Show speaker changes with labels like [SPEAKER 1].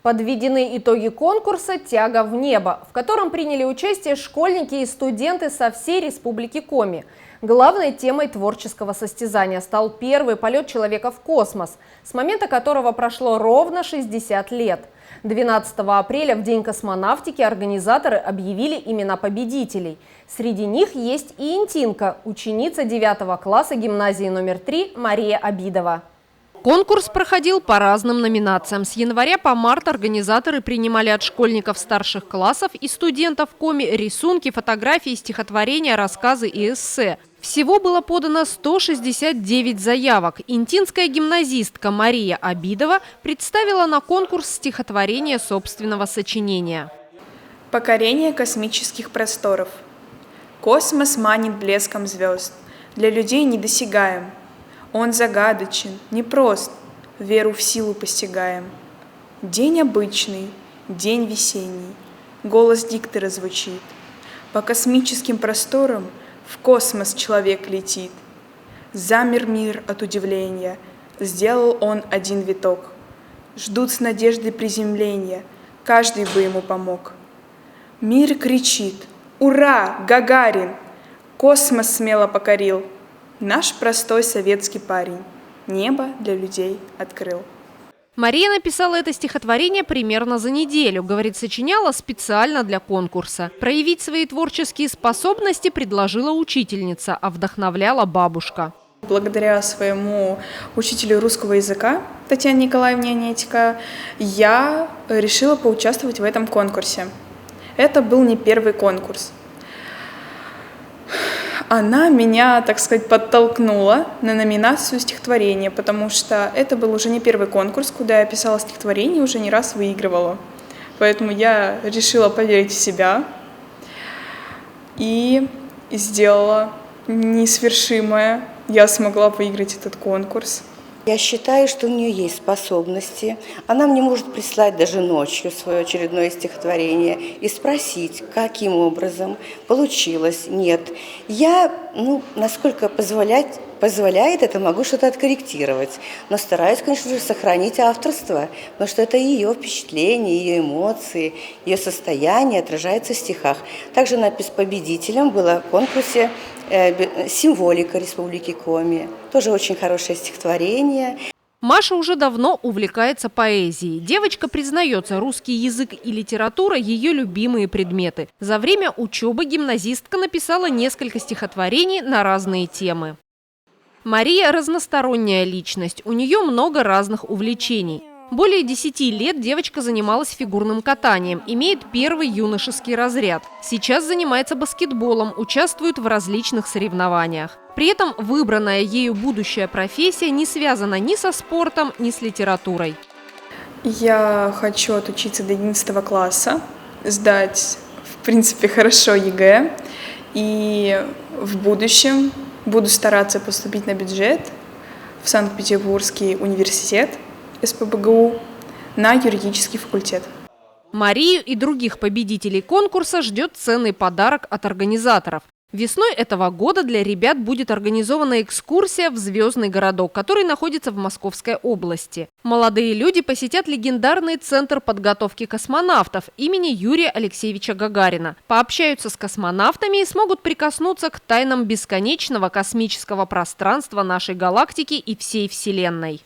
[SPEAKER 1] Подведены итоги конкурса «Тяга в небо», в котором приняли участие школьники и студенты со всей Республики Коми. Главной темой творческого состязания стал первый полет человека в космос, с момента которого прошло ровно 60 лет. 12 апреля, в День космонавтики, организаторы объявили имена победителей. Среди них есть и Интинка, ученица 9 класса гимназии номер 3 Мария Обидова. Конкурс проходил по разным номинациям. С января по март организаторы принимали от школьников старших классов и студентов Коми рисунки, фотографии, стихотворения, рассказы и эссе. Всего было подано 169 заявок. Интинская гимназистка Мария Обидова представила на конкурс стихотворение собственного сочинения.
[SPEAKER 2] Покорение космических просторов. Космос манит блеском звезд, для людей недосягаем. Он загадочен, непрост, веру в силу постигаем. День обычный, день весенний, голос диктора звучит. По космическим просторам в космос человек летит. Замер мир от удивления, сделал он один виток. Ждут с надеждой приземления, каждый бы ему помог. Мир кричит: «Ура, Гагарин! Космос смело покорил! Наш простой советский парень небо для людей открыл».
[SPEAKER 1] Мария написала это стихотворение примерно за неделю. Говорит, сочиняла специально для конкурса. Проявить свои творческие способности предложила учительница, а вдохновляла бабушка.
[SPEAKER 2] Благодаря своему учителю русского языка Татьяне Николаевне Онетико я решила поучаствовать в этом конкурсе. Это был не первый конкурс. Она меня, так сказать, подтолкнула на номинацию стихотворения, потому что это был уже не первый конкурс, куда я писала стихотворение и уже не раз выигрывала. Поэтому я решила поверить в себя и сделала несвершимое. Я смогла выиграть этот конкурс.
[SPEAKER 3] Я считаю, что у нее есть способности. Она мне может прислать даже ночью свое очередное стихотворение и спросить, каким образом получилось. Нет, я, насколько позволяет это, могу что-то откорректировать. Но стараюсь, конечно же, сохранить авторство, потому что это ее впечатления, ее эмоции, ее состояние отражается в стихах. Также надпись победителем была в конкурсе «Символика Республики Коми». Тоже очень хорошее стихотворение.
[SPEAKER 1] Маша уже давно увлекается поэзией. Девочка признается, русский язык и литература – ее любимые предметы. За время учебы гимназистка написала несколько стихотворений на разные темы. Мария – разносторонняя личность. У нее много разных увлечений. Более 10 лет девочка занималась фигурным катанием, имеет первый юношеский разряд. Сейчас занимается баскетболом, участвует в различных соревнованиях. При этом выбранная ею будущая профессия не связана ни со спортом, ни с литературой.
[SPEAKER 2] Я хочу отучиться до 11 класса, сдать, в принципе, хорошо ЕГЭ. И в будущем буду стараться поступить на бюджет в Санкт-Петербургский университет СПбГУ на юридический факультет.
[SPEAKER 1] Марию и других победителей конкурса ждет ценный подарок от организаторов. Весной этого года для ребят будет организована экскурсия в Звездный городок, который находится в Московской области. Молодые люди посетят легендарный центр подготовки космонавтов имени Юрия Алексеевича Гагарина, пообщаются с космонавтами и смогут прикоснуться к тайнам бесконечного космического пространства нашей галактики и всей Вселенной.